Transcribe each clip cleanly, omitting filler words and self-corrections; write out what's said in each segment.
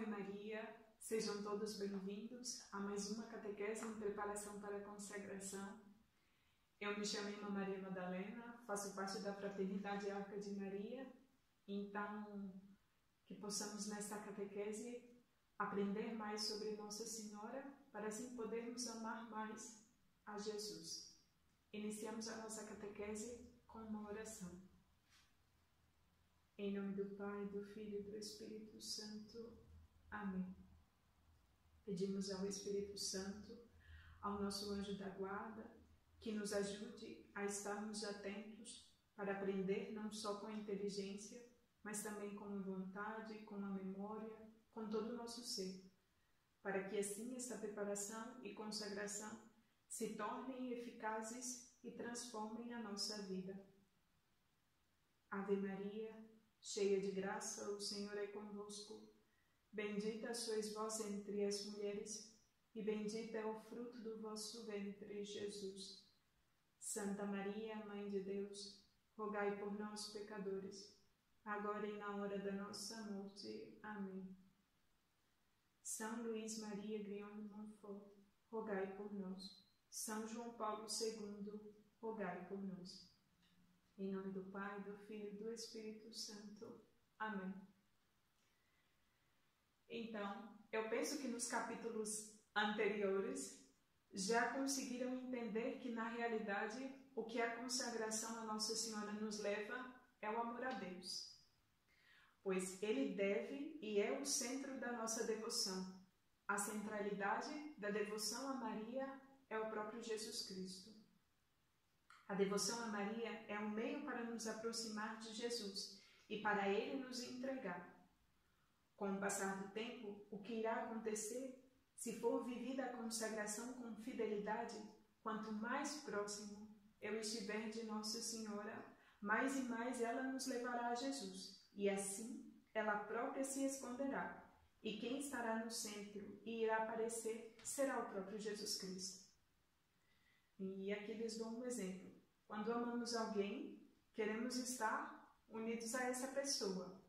Ave Maria, sejam todos bem-vindos a mais uma catequese em preparação para a consagração. Eu me chamo Irmã Maria Madalena, faço parte da Fraternidade Arca de Maria, então que possamos nesta catequese aprender mais sobre Nossa Senhora, para assim podermos amar mais a Jesus. Iniciamos a nossa catequese com uma oração. Em nome do Pai, do Filho e do Espírito Santo. Amém. Pedimos ao Espírito Santo, ao nosso anjo da guarda, que nos ajude a estarmos atentos para aprender não só com a inteligência, mas também com a vontade, com a memória, com todo o nosso ser, para que assim esta preparação e consagração se tornem eficazes e transformem a nossa vida. Ave Maria, cheia de graça, o Senhor é convosco. Bendita sois vós entre as mulheres, e bendito é o fruto do vosso ventre, Jesus. Santa Maria, Mãe de Deus, rogai por nós, pecadores, agora e na hora da nossa morte. Amém. São Luís Maria Grião de Montfort, rogai por nós. São João Paulo II, rogai por nós. Em nome do Pai, do Filho e do Espírito Santo. Amém. Então, eu penso que nos capítulos anteriores já conseguiram entender que, na realidade, o que a consagração a Nossa Senhora nos leva é o amor a Deus. Pois Ele deve e é o centro da nossa devoção. A centralidade da devoção a Maria é o próprio Jesus Cristo. A devoção a Maria é um meio para nos aproximar de Jesus e para Ele nos entregar. Com o passar do tempo, o que irá acontecer, se for vivida a consagração com fidelidade, quanto mais próximo eu estiver de Nossa Senhora, mais e mais ela nos levará a Jesus, e assim ela própria se esconderá, e quem estará no centro e irá aparecer será o próprio Jesus Cristo. E aqui lhes dou um exemplo. Quando amamos alguém, queremos estar unidos a essa pessoa.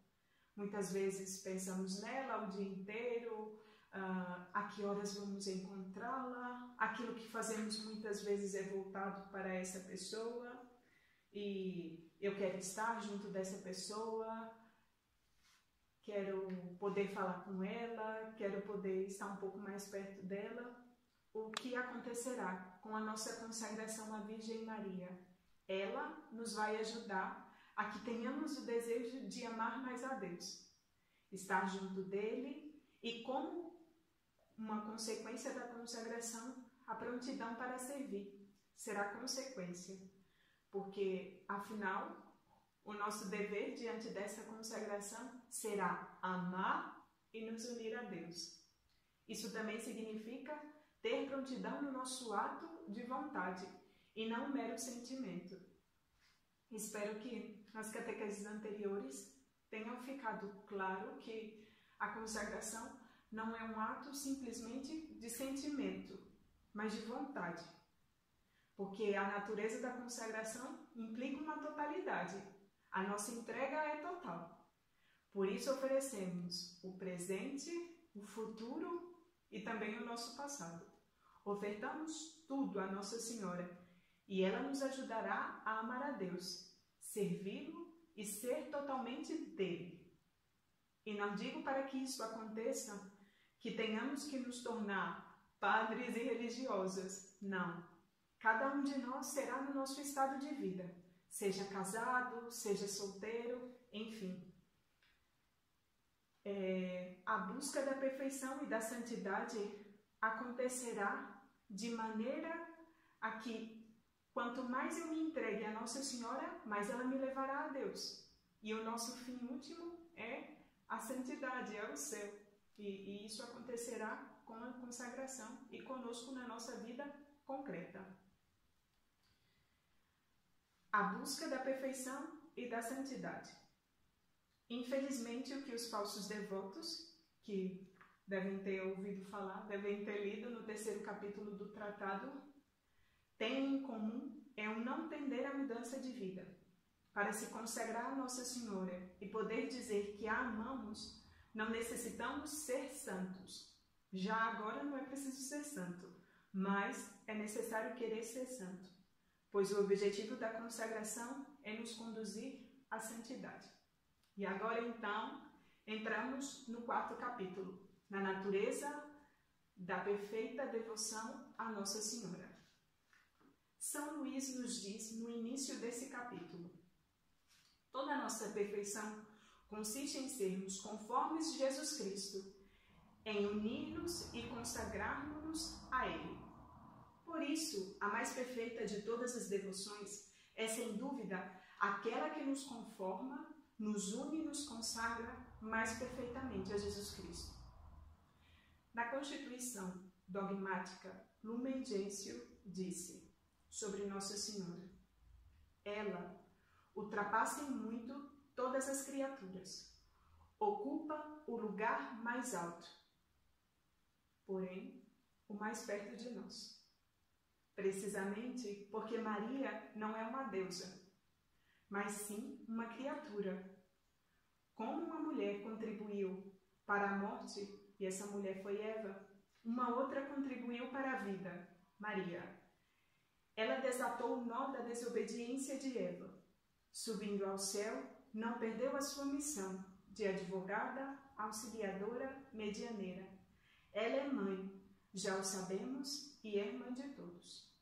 Muitas vezes pensamos nela o dia inteiro, a que horas vamos encontrá-la, aquilo que fazemos muitas vezes é voltado para essa pessoa, e eu quero estar junto dessa pessoa, quero poder falar com ela, quero poder estar um pouco mais perto dela. O que acontecerá com a nossa consagração à Virgem Maria? Ela nos vai ajudar a que tenhamos o desejo de amar mais a Deus, estar junto dele e, como uma consequência da consagração, a prontidão para servir será consequência, porque, afinal, o nosso dever diante dessa consagração será amar e nos unir a Deus. Isso também significa ter prontidão no nosso ato de vontade e não um mero sentimento. Espero que nas catequeses anteriores tenham ficado claro que a consagração não é um ato simplesmente de sentimento, mas de vontade. Porque a natureza da consagração implica uma totalidade. A nossa entrega é total. Por isso oferecemos o presente, o futuro e também o nosso passado. Ofertamos tudo à Nossa Senhora e ela nos ajudará a amar a Deus, servi-lo e ser totalmente dele. E não digo para que isso aconteça que tenhamos que nos tornar padres e religiosas. Não. Cada um de nós será no nosso estado de vida, seja casado, seja solteiro, enfim. A busca da perfeição e da santidade acontecerá de maneira a que, quanto mais eu me entregue a Nossa Senhora, mais ela me levará a Deus. E o nosso fim último é a santidade, é o céu. E isso acontecerá com a consagração e conosco na nossa vida concreta. A busca da perfeição e da santidade. Infelizmente, o que os falsos devotos, que devem ter ouvido falar, devem ter lido no 3º capítulo do tratado, têm em comum é o não tender à mudança de vida. Para se consagrar a Nossa Senhora e poder dizer que a amamos, não necessitamos ser santos. Já agora não é preciso ser santo, mas é necessário querer ser santo, pois o objetivo da consagração é nos conduzir à santidade. E agora então, entramos no 4º capítulo, na natureza da perfeita devoção à Nossa Senhora. São Luís nos diz no início desse capítulo: toda a nossa perfeição consiste em sermos conformes de Jesus Cristo, em unir-nos e consagrarmos-nos a Ele. Por isso, a mais perfeita de todas as devoções é, sem dúvida, aquela que nos conforma, nos une e nos consagra mais perfeitamente a Jesus Cristo. Na Constituição Dogmática, Lumen Gentium disse sobre Nossa Senhora: ela ultrapassa em muito todas as criaturas, ocupa o lugar mais alto, porém o mais perto de nós. Precisamente porque Maria não é uma deusa, mas sim uma criatura. Como uma mulher contribuiu para a morte, e essa mulher foi Eva, uma outra contribuiu para a vida, Maria. Ela desatou o nó da desobediência de Eva. Subindo ao céu, não perdeu a sua missão de advogada, auxiliadora, medianeira. Ela é mãe, já o sabemos, e é irmã de todos.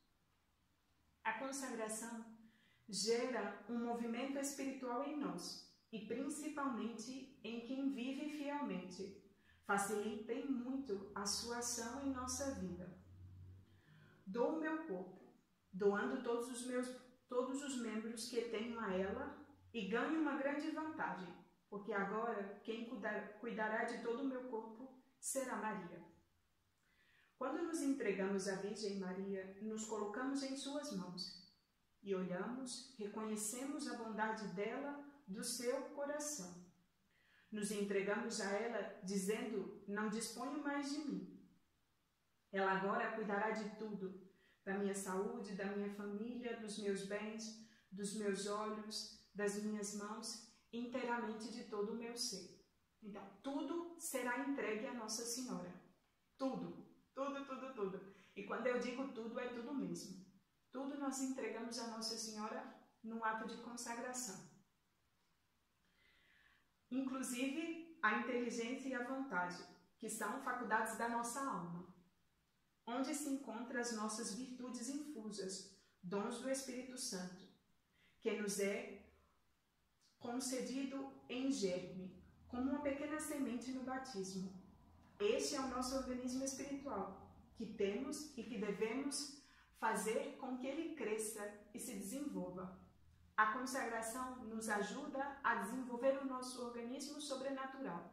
A consagração gera um movimento espiritual em nós, e principalmente em quem vive fielmente. Facilita em muito a sua ação em nossa vida. Dou o meu corpo, doando todos os membros que tenho a ela, e ganho uma grande vantagem, porque agora quem cuidará de todo o meu corpo será Maria. Quando nos entregamos à Virgem Maria, nos colocamos em suas mãos e olhamos, reconhecemos a bondade dela, do seu coração. Nos entregamos a ela dizendo: não disponho mais de mim. Ela agora cuidará de tudo, da minha saúde, da minha família, dos meus bens, dos meus olhos, das minhas mãos, inteiramente de todo o meu ser. Então, tudo será entregue à Nossa Senhora. Tudo. Tudo, tudo, tudo. E quando eu digo tudo, é tudo mesmo. Tudo nós entregamos a Nossa Senhora num ato de consagração. Inclusive a inteligência e a vontade, que são faculdades da nossa alma, onde se encontram as nossas virtudes infusas, dons do Espírito Santo, que nos é concedido em germe, como uma pequena semente no batismo. Este é o nosso organismo espiritual, que temos e que devemos fazer com que ele cresça e se desenvolva. A consagração nos ajuda a desenvolver o nosso organismo sobrenatural,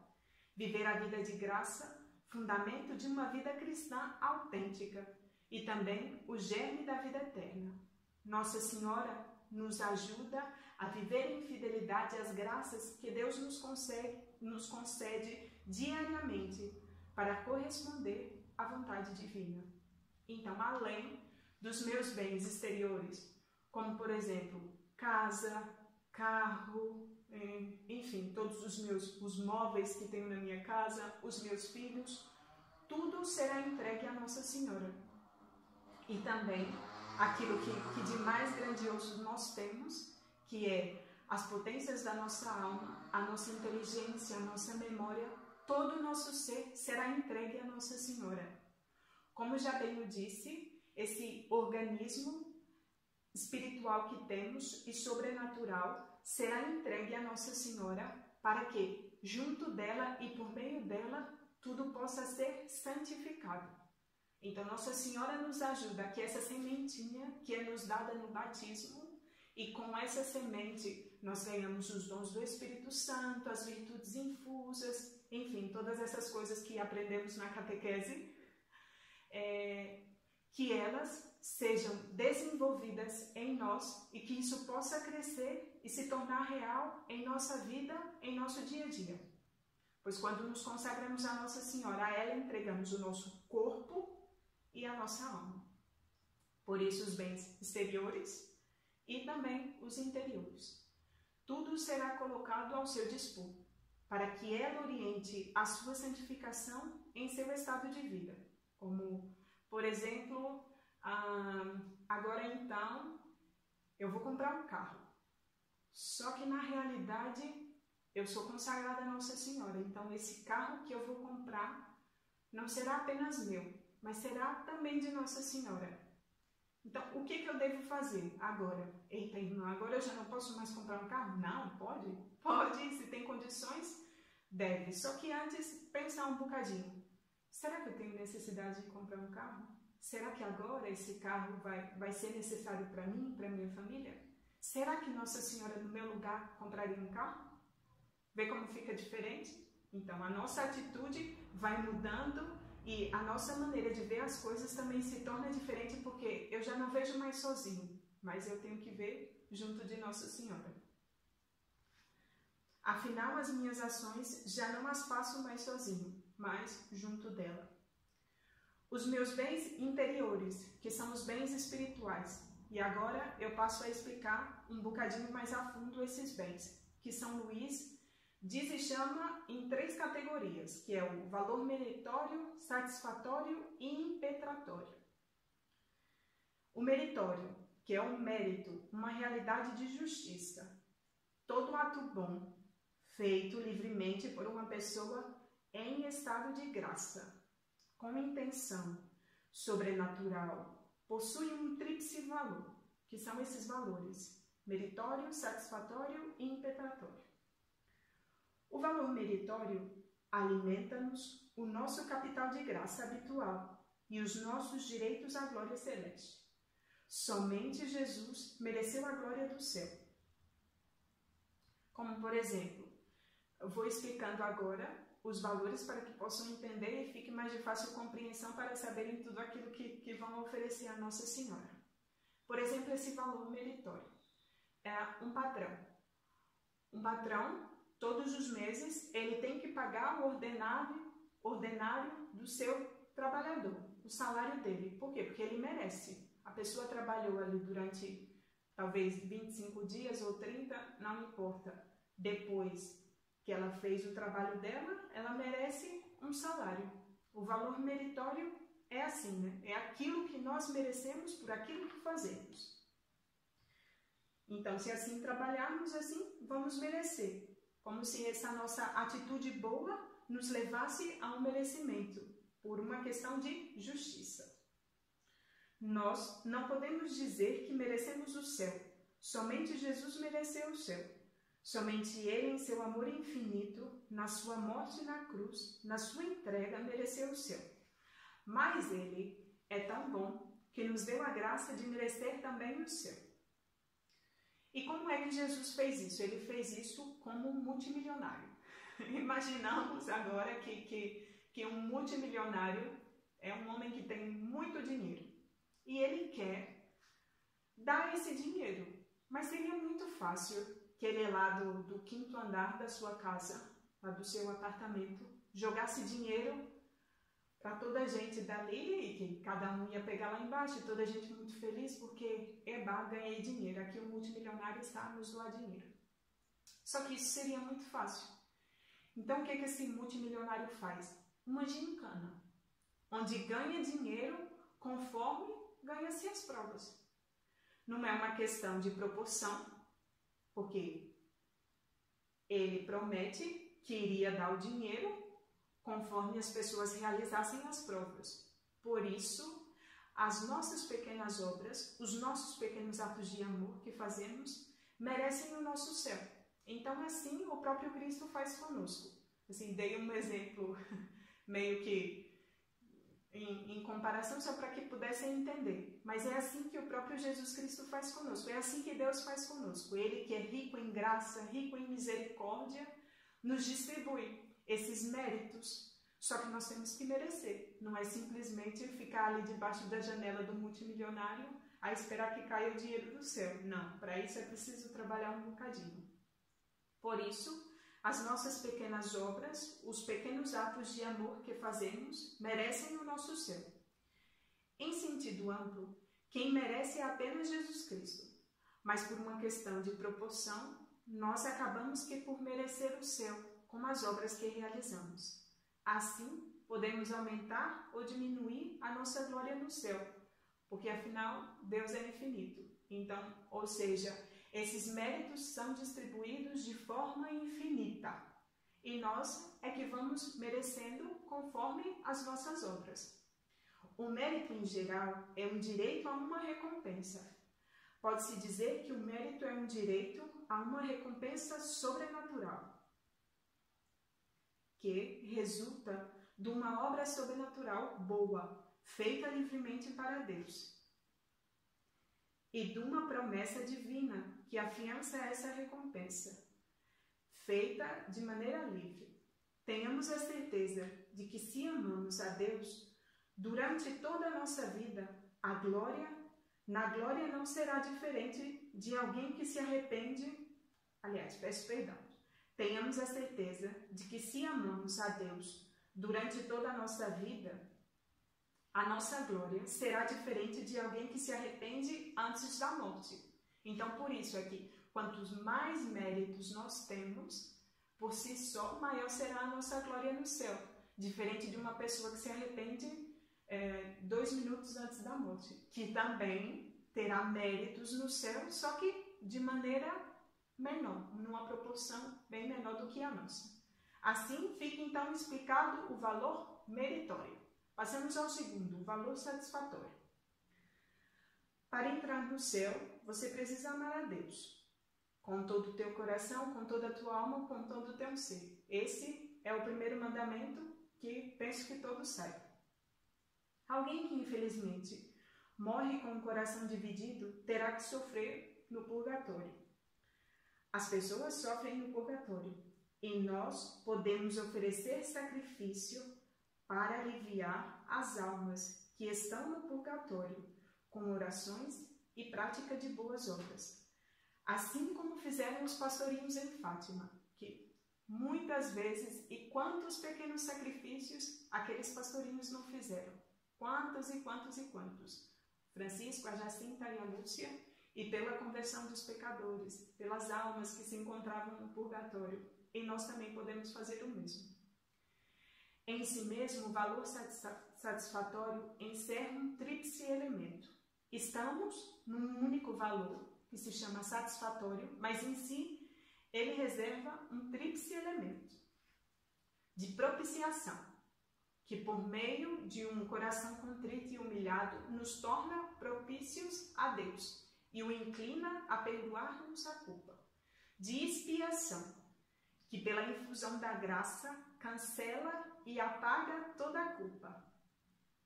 viver a vida de graça, fundamento de uma vida cristã autêntica, e também o germe da vida eterna. Nossa Senhora nos ajuda a viver em fidelidade às graças que Deus nos concede diariamente, para corresponder à vontade divina. Então, além dos meus bens exteriores, como por exemplo, casa, carro, enfim, todos os móveis que tenho na minha casa, os meus filhos, tudo será entregue à Nossa Senhora. E também aquilo que de mais grandioso nós temos, que é as potências da nossa alma, a nossa inteligência, a nossa memória, todo o nosso ser será entregue à Nossa Senhora. Como já bem eu disse, esse organismo espiritual que temos e sobrenatural será entregue à Nossa Senhora para que, junto dela e por meio dela, tudo possa ser santificado. Então, Nossa Senhora nos ajuda a que essa sementinha que é nos dada no batismo, e com essa semente nós ganhamos os dons do Espírito Santo, as virtudes infusas, enfim, todas essas coisas que aprendemos na catequese, que elas sejam desenvolvidas em nós e que isso possa crescer e se tornar real em nossa vida, em nosso dia a dia. Pois quando nos consagramos a Nossa Senhora, a ela entregamos o nosso corpo e a nossa alma. Por isso os bens exteriores e também os interiores. Tudo será colocado ao seu dispor, para que ela oriente a sua santificação em seu estado de vida. Como, por exemplo, agora então eu vou comprar um carro. Só que na realidade eu sou consagrada a Nossa Senhora, então esse carro que eu vou comprar não será apenas meu, mas será também de Nossa Senhora. Então, o que eu devo fazer agora? Eita, irmã, agora eu já não posso mais comprar um carro? Não, pode? Pode, se tem condições, deve. Só que antes, pensar um bocadinho. Será que eu tenho necessidade de comprar um carro? Será que agora esse carro vai ser necessário para mim, para minha família? Será que Nossa Senhora, no meu lugar, compraria um carro? Vê como fica diferente? Então, a nossa atitude vai mudando e a nossa maneira de ver as coisas também se torna diferente, porque eu já não vejo mais sozinho, mas eu tenho que ver junto de Nossa Senhora. Afinal, as minhas ações já não as faço mais sozinho, mas junto dela. Os meus bens interiores, que são os bens espirituais. E agora eu passo a explicar um bocadinho mais a fundo esses bens, que São Luís diz e chama em 3 categorias, que é o valor meritório, satisfatório e impetratório. O meritório, que é um mérito, uma realidade de justiça. Todo ato bom, feito livremente por uma pessoa em estado de graça, com intenção sobrenatural, possui um tríplice valor, que são esses valores: meritório, satisfatório e impetratório. O valor meritório alimenta-nos o nosso capital de graça habitual e os nossos direitos à glória celeste. Somente Jesus mereceu a glória do céu. Como, por exemplo, eu vou explicando agora os valores para que possam entender e fique mais de fácil compreensão para saberem tudo aquilo que vão oferecer a Nossa Senhora. Por exemplo, esse valor meritório é um patrão. Um patrão, todos os meses, ele tem que pagar o ordenário do seu trabalhador, o salário dele. Por quê? Porque ele merece. A pessoa trabalhou ali durante talvez 25 dias ou 30, não importa. Depois que ela fez o trabalho dela, ela merece um salário. O valor meritório é assim, né? É aquilo que nós merecemos por aquilo que fazemos. Então, se assim trabalharmos, assim vamos merecer. Como se essa nossa atitude boa nos levasse a um merecimento, por uma questão de justiça. Nós não podemos dizer que merecemos o céu. Somente Jesus mereceu o céu. Somente Ele, em seu amor infinito, na sua morte na cruz, na sua entrega, mereceu o céu. Mas Ele é tão bom que nos deu a graça de merecer também o céu. E como é que Jesus fez isso? Ele fez isso como um multimilionário. Imaginamos agora que um multimilionário é um homem que tem muito dinheiro. E ele quer dar esse dinheiro. Mas seria muito fácil querer lá do 5º andar da sua casa, lá do seu apartamento, jogasse dinheiro para toda a gente dali, e que cada um ia pegar lá embaixo, e toda a gente muito feliz, porque ganhei dinheiro, aqui o multimilionário está a nos doar dinheiro. Só que isso seria muito fácil. Então o que esse multimilionário faz? Uma gincana, onde ganha dinheiro conforme ganha-se as provas. Não é uma questão de proporção, porque ele promete que iria dar o dinheiro conforme as pessoas realizassem as provas. Por isso, as nossas pequenas obras, os nossos pequenos atos de amor que fazemos, merecem o nosso céu. Então, assim, o próprio Cristo faz conosco. Assim, dei um exemplo meio que em comparação, só para que pudessem entender. Mas é assim que o próprio Jesus Cristo faz conosco. É assim que Deus faz conosco. Ele, que é rico em graça, rico em misericórdia, nos distribui esses méritos. Só que nós temos que merecer. Não é simplesmente ficar ali debaixo da janela do multimilionário a esperar que caia o dinheiro do céu. Não, para isso é preciso trabalhar um bocadinho. Por isso, as nossas pequenas obras, os pequenos atos de amor que fazemos, merecem o nosso céu. Em sentido amplo, quem merece é apenas Jesus Cristo. Mas por uma questão de proporção, nós acabamos que por merecer o céu, como as obras que realizamos. Assim, podemos aumentar ou diminuir a nossa glória no céu, porque afinal Deus é infinito. Então, ou seja, esses méritos são distribuídos de forma infinita e nós é que vamos merecendo conforme as nossas obras. O mérito em geral é um direito a uma recompensa. Pode-se dizer que o mérito é um direito a uma recompensa sobrenatural, que resulta de uma obra sobrenatural boa, feita livremente para Deus, e de uma promessa divina que afiança essa recompensa, feita de maneira livre. Tenhamos a certeza de que se amamos a Deus, durante toda a nossa vida, na glória não será diferente de alguém que se arrepende. Aliás, peço perdão. Tenhamos a certeza de que se amamos a Deus durante toda a nossa vida, a nossa glória será diferente de alguém que se arrepende antes da morte. Então, por isso é que quantos mais méritos nós temos, por si só, maior será a nossa glória no céu. Diferente de uma pessoa que se arrepende 2 minutos antes da morte, que também terá méritos no céu, só que de maneira menor, numa proporção bem menor do que a nossa. Assim, fica então explicado o valor meritório. Passamos ao segundo, o valor satisfatório. Para entrar no céu, você precisa amar a Deus, com todo o teu coração, com toda a tua alma, com todo o teu ser. Esse é o primeiro mandamento que penso que todos saibam. Alguém que, infelizmente, morre com o coração dividido, terá que sofrer no purgatório. As pessoas sofrem no purgatório e nós podemos oferecer sacrifício para aliviar as almas que estão no purgatório, com orações e prática de boas obras. Assim como fizeram os pastorinhos em Fátima, que muitas vezes, e quantos pequenos sacrifícios aqueles pastorinhos não fizeram. Quantos e quantos e quantos. Francisco, a Jacinta e a Lúcia, e pela conversão dos pecadores, pelas almas que se encontravam no purgatório. E nós também podemos fazer o mesmo. Em si mesmo, o valor satisfatório encerra um tríplice elemento. Estamos num único valor, que se chama satisfatório, mas em si ele reserva um tríplice elemento de propiciação, que por meio de um coração contrito e humilhado nos torna propícios a Deus e o inclina a perdoar-nos a culpa. De expiação, que pela infusão da graça cancela e apaga toda a culpa.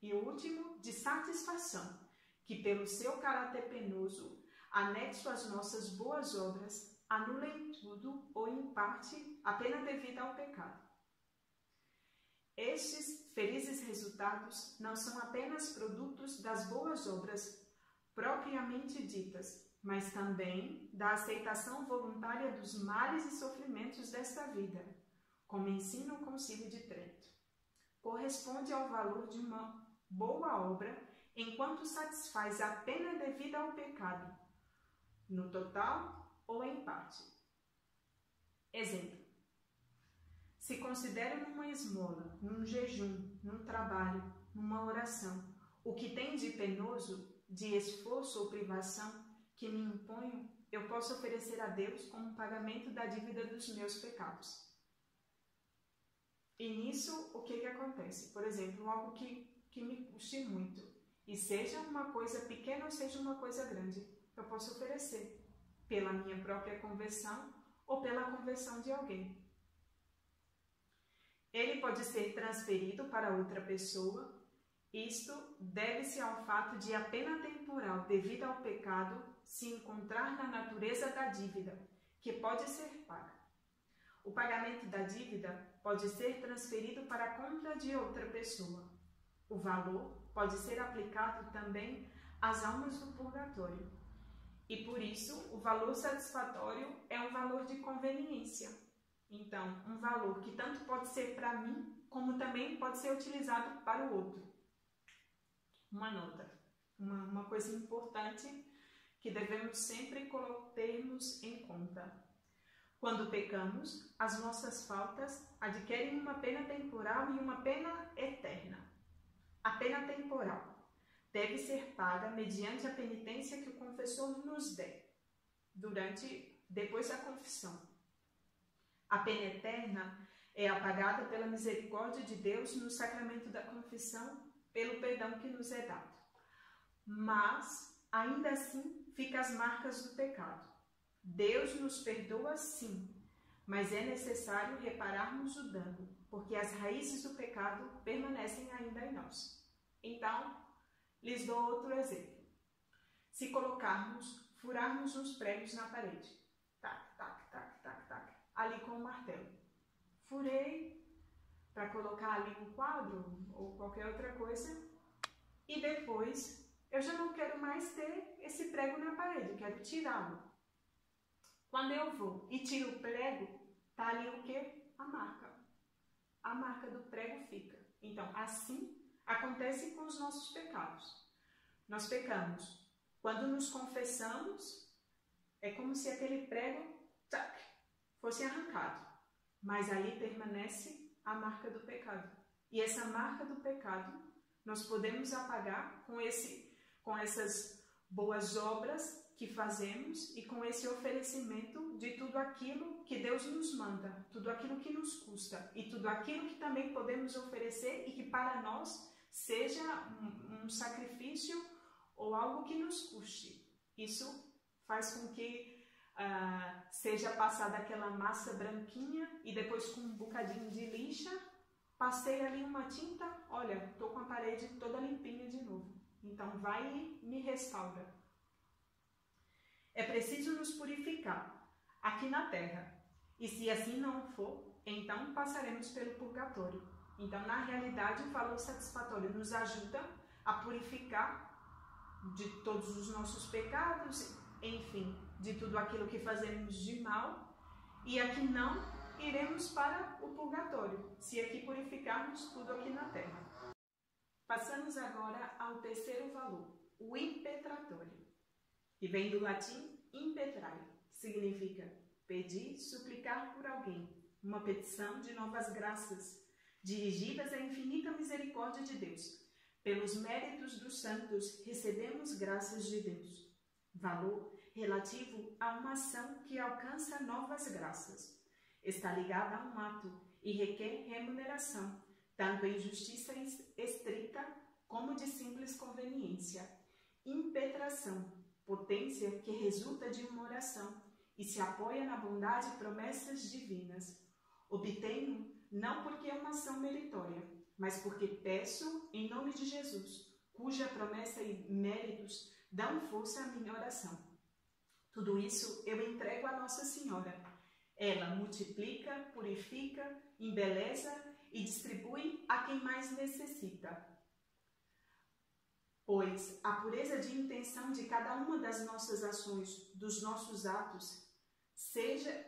E o último, de satisfação, que pelo seu caráter penoso, anexo às nossas boas obras, anula em tudo ou em parte a pena devida ao pecado. Estes felizes resultados não são apenas produtos das boas obras propriamente ditas, mas também da aceitação voluntária dos males e sofrimentos desta vida, como ensina o Concílio de Trento. Corresponde ao valor de uma boa obra enquanto satisfaz a pena devida ao pecado, no total ou em parte. Exemplo. Se considero numa esmola, num jejum, num trabalho, numa oração, o que tem de penoso, de esforço ou privação que me imponho, eu posso oferecer a Deus como pagamento da dívida dos meus pecados. E nisso, o que acontece? Por exemplo, algo que me custe muito, e seja uma coisa pequena ou seja uma coisa grande, eu posso oferecer pela minha própria conversão ou pela conversão de alguém. Ele pode ser transferido para outra pessoa. Isto deve-se ao fato de a pena temporal devida ao pecado se encontrar na natureza da dívida, que pode ser paga. O pagamento da dívida pode ser transferido para a conta de outra pessoa. O valor pode ser aplicado também às almas do purgatório. E por isso, o valor satisfatório é um valor de conveniência. Então, um valor que tanto pode ser para mim, como também pode ser utilizado para o outro. Uma nota, uma coisa importante que devemos sempre termos em conta. Quando pecamos, as nossas faltas adquirem uma pena temporal e uma pena eterna. A pena temporal deve ser paga mediante a penitência que o confessor nos der, depois da confissão. A pena eterna é apagada pela misericórdia de Deus no sacramento da confissão, pelo perdão que nos é dado. Mas, ainda assim, ficam as marcas do pecado. Deus nos perdoa sim, mas é necessário repararmos o dano, porque as raízes do pecado permanecem ainda em nós. Então, lhes dou outro exemplo. Se furarmos uns pregos na parede, tac, tac, tac, tac, tac, ali com o martelo. Furei para colocar ali um quadro ou qualquer outra coisa e depois eu já não quero mais ter esse prego na parede, quero tirá-lo. Quando eu vou e tiro o prego, tá ali o quê? A marca. A marca do prego fica. Então, assim acontece com os nossos pecados. Nós pecamos. Quando nos confessamos, é como se aquele prego fosse arrancado. Mas ali permanece a marca do pecado. E essa marca do pecado nós podemos apagar com essas boas obras que fazemos e com esse oferecimento de tudo aquilo que Deus nos manda, tudo aquilo que nos custa e tudo aquilo que também podemos oferecer e que para nós seja um sacrifício ou algo que nos custe. Isso faz com que seja passada aquela massa branquinha e depois com um bocadinho de lixa, passei ali uma tinta, olha, estou com a parede toda limpinha de novo. Então vai e me restaura. É preciso nos purificar aqui na terra. E se assim não for, então passaremos pelo purgatório. Então, na realidade, o valor satisfatório nos ajuda a purificar de todos os nossos pecados, enfim, de tudo aquilo que fazemos de mal. E aqui não iremos para o purgatório, se aqui purificarmos tudo aqui na terra. Passamos agora ao terceiro valor, o impetratório, que vem do latim impetrare, que significa pedir, suplicar por alguém, uma petição de novas graças, dirigidas à infinita misericórdia de Deus. Pelos méritos dos santos, recebemos graças de Deus. Valor relativo a uma ação que alcança novas graças. Está ligada a um ato e requer remuneração, tanto em justiça estrita como de simples conveniência. Impetração, potência que resulta de uma oração e se apoia na bondade e promessas divinas. Obtenho não porque é uma ação meritória, mas porque peço em nome de Jesus, cuja promessa e méritos dão força à minha oração. Tudo isso eu entrego a Nossa Senhora. Ela multiplica, purifica, embeleza e distribui a quem mais necessita. Pois a pureza de intenção de cada uma das nossas ações, dos nossos atos,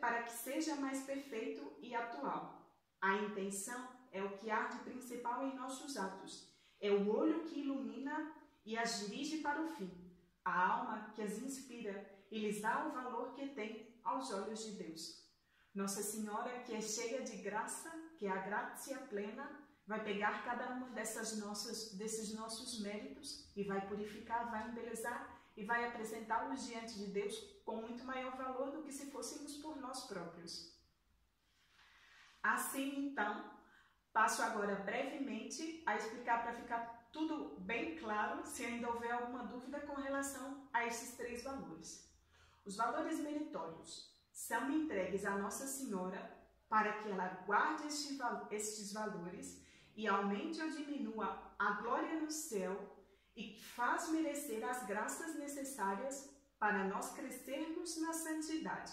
para que seja mais perfeito e atual. A intenção é o que arde principal em nossos atos, é o olho que ilumina e as dirige para o fim, a alma que as inspira e lhes dá o valor que tem aos olhos de Deus. Nossa Senhora, que é cheia de graça, que é a graça plena, vai pegar cada uma desses nossos méritos e vai purificar, vai embelezar e vai apresentá-los diante de Deus com muito maior valor do que se fôssemos por nós próprios. Assim, então, passo agora brevemente a explicar para ficar tudo bem claro, se ainda houver alguma dúvida com relação a esses três valores. Os valores meritórios são entregues à Nossa Senhora para que ela guarde estes valores e aumente ou diminua a glória no céu e faz merecer as graças necessárias para nós crescermos na santidade.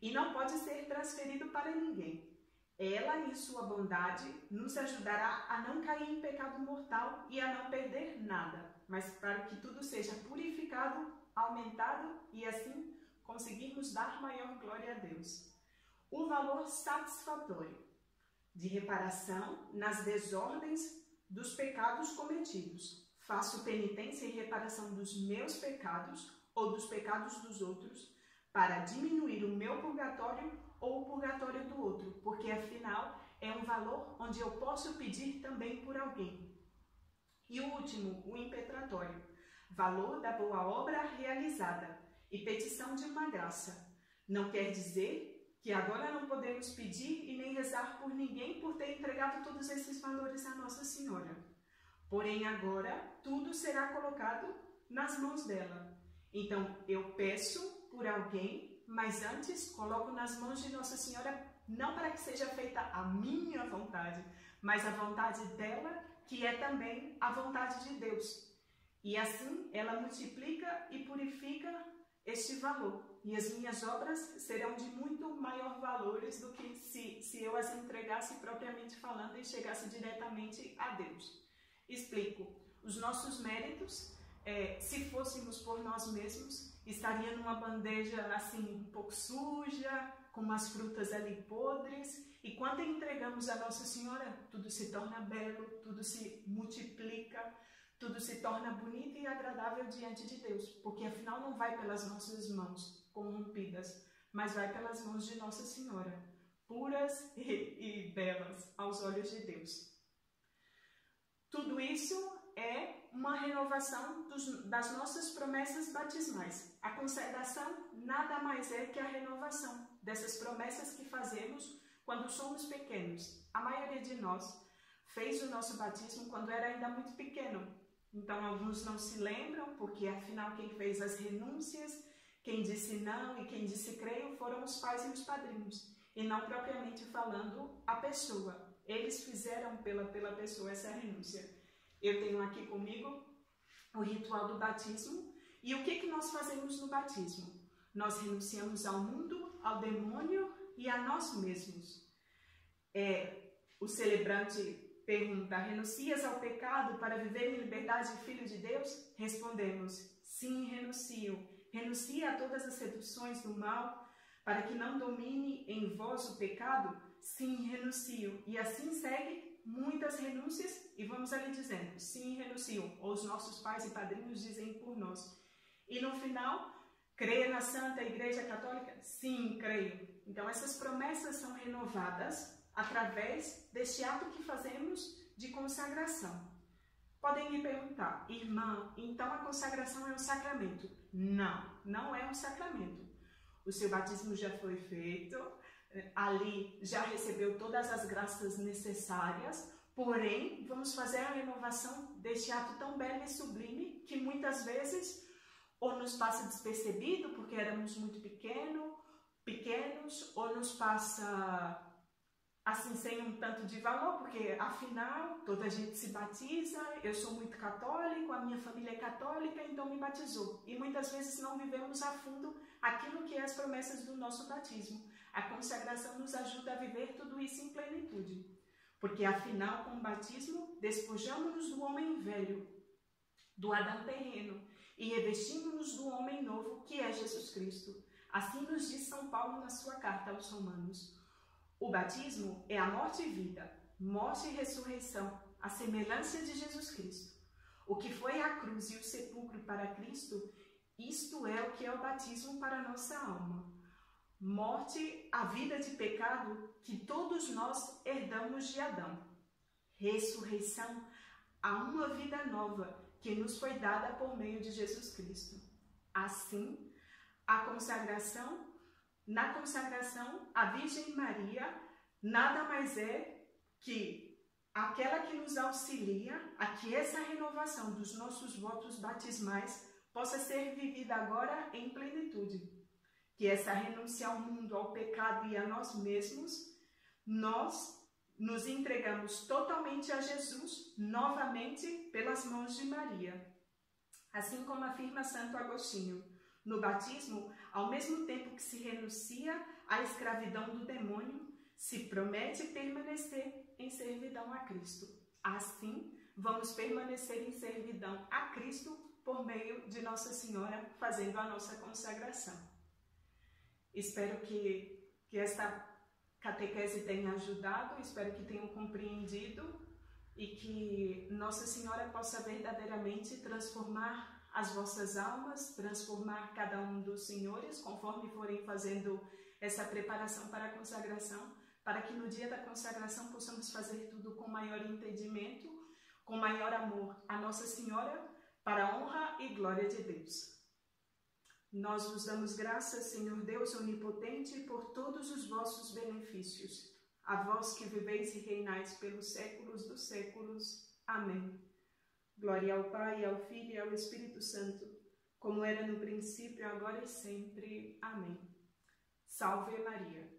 E não pode ser transferido para ninguém. Ela, em sua bondade, nos ajudará a não cair em pecado mortal e a não perder nada, mas para que tudo seja purificado, aumentado e assim conseguirmos dar maior glória a Deus. O valor satisfatório de reparação nas desordens dos pecados cometidos. Faço penitência e reparação dos meus pecados ou dos pecados dos outros, para diminuir o meu purgatório ou o purgatório do outro, porque afinal é um valor onde eu posso pedir também por alguém. E o último, o impetratório, valor da boa obra realizada e petição de uma graça. Não quer dizer que agora não podemos pedir e nem rezar por ninguém por ter entregado todos esses valores à Nossa Senhora. Porém, agora tudo será colocado nas mãos dela. Então, eu peço por alguém, mas antes coloco nas mãos de Nossa Senhora, não para que seja feita a minha vontade, mas a vontade dela, que é também a vontade de Deus. E assim, ela multiplica e purifica este valor. E as minhas obras serão de muito maior valores do que se eu as entregasse propriamente falando e chegasse diretamente a Deus. Explico. Os nossos méritos, se fôssemos por nós mesmos, estaria numa bandeja assim um pouco suja, com umas frutas ali podres, e quando entregamos a Nossa Senhora, tudo se torna belo, tudo se multiplica, tudo se torna bonito e agradável diante de Deus, porque afinal não vai pelas nossas mãos corrompidas, mas vai pelas mãos de Nossa Senhora, puras e belas aos olhos de Deus. Tudo isso é uma renovação das nossas promessas batismais. A consagração nada mais é que a renovação dessas promessas que fazemos quando somos pequenos. A maioria de nós fez o nosso batismo quando era ainda muito pequeno. Então, alguns não se lembram, porque afinal quem fez as renúncias, quem disse não e quem disse creio foram os pais e os padrinhos, e não propriamente falando a pessoa. Eles fizeram pela pessoa essa renúncia. Eu tenho aqui comigo o ritual do batismo. E o que nós fazemos no batismo? Nós renunciamos ao mundo, ao demônio e a nós mesmos. O celebrante pergunta: renuncias ao pecado para viver em liberdade de filho de Deus? Respondemos: sim, renuncio. Renuncia a todas as seduções do mal para que não domine em vós o pecado? Sim, renuncio. E assim segue muitas renúncias e vamos ali dizendo: sim, renuncio. Ou os nossos pais e padrinhos dizem por nós. E no final, creia na Santa Igreja Católica? Sim, creio. Então essas promessas são renovadas através deste ato que fazemos de consagração. Podem me perguntar: irmã, então a consagração é um sacramento? Não, não é um sacramento. O seu batismo já foi feito, ali já recebeu todas as graças necessárias, porém vamos fazer a renovação deste ato tão belo e sublime que muitas vezes ou nos passa despercebido porque éramos muito pequenos, ou nos passa assim sem um tanto de valor, porque afinal toda a gente se batiza, eu sou muito católico, a minha família é católica, então me batizou. E muitas vezes não vivemos a fundo aquilo que é as promessas do nosso batismo. A consagração nos ajuda a viver tudo isso em plenitude, porque afinal com o batismo despojamos-nos do homem velho, do Adão terreno, e revestimos-nos do homem novo que é Jesus Cristo. Assim nos diz São Paulo na sua carta aos Romanos. O batismo é a morte e vida, morte e ressurreição, a semelhança de Jesus Cristo. O que foi a cruz e o sepulcro para Cristo, isto é o que é o batismo para a nossa alma. Morte, a vida de pecado que todos nós herdamos de Adão. Ressurreição, a uma vida nova que nos foi dada por meio de Jesus Cristo. Assim, na consagração, a Virgem Maria nada mais é que aquela que nos auxilia a que essa renovação dos nossos votos batismais possa ser vivida agora em plenitude. Que essa renúncia ao mundo, ao pecado e a nós mesmos, nós nos entregamos totalmente a Jesus, novamente pelas mãos de Maria. Assim como afirma Santo Agostinho, no batismo, ao mesmo tempo que se renuncia à escravidão do demônio, se promete permanecer em servidão a Cristo. Assim, vamos permanecer em servidão a Cristo por meio de Nossa Senhora, fazendo a nossa consagração. Espero que esta catequese tenha ajudado, espero que tenham compreendido e que Nossa Senhora possa verdadeiramente transformar as vossas almas, transformar cada um dos senhores, conforme forem fazendo essa preparação para a consagração, para que no dia da consagração possamos fazer tudo com maior entendimento, com maior amor a Nossa Senhora, para a honra e glória de Deus. Nós vos damos graças, Senhor Deus onipotente, por todos os vossos benefícios, a vós que viveis e reinais pelos séculos dos séculos. Amém. Glória ao Pai, ao Filho e ao Espírito Santo, como era no princípio, agora e sempre. Amém. Salve Maria.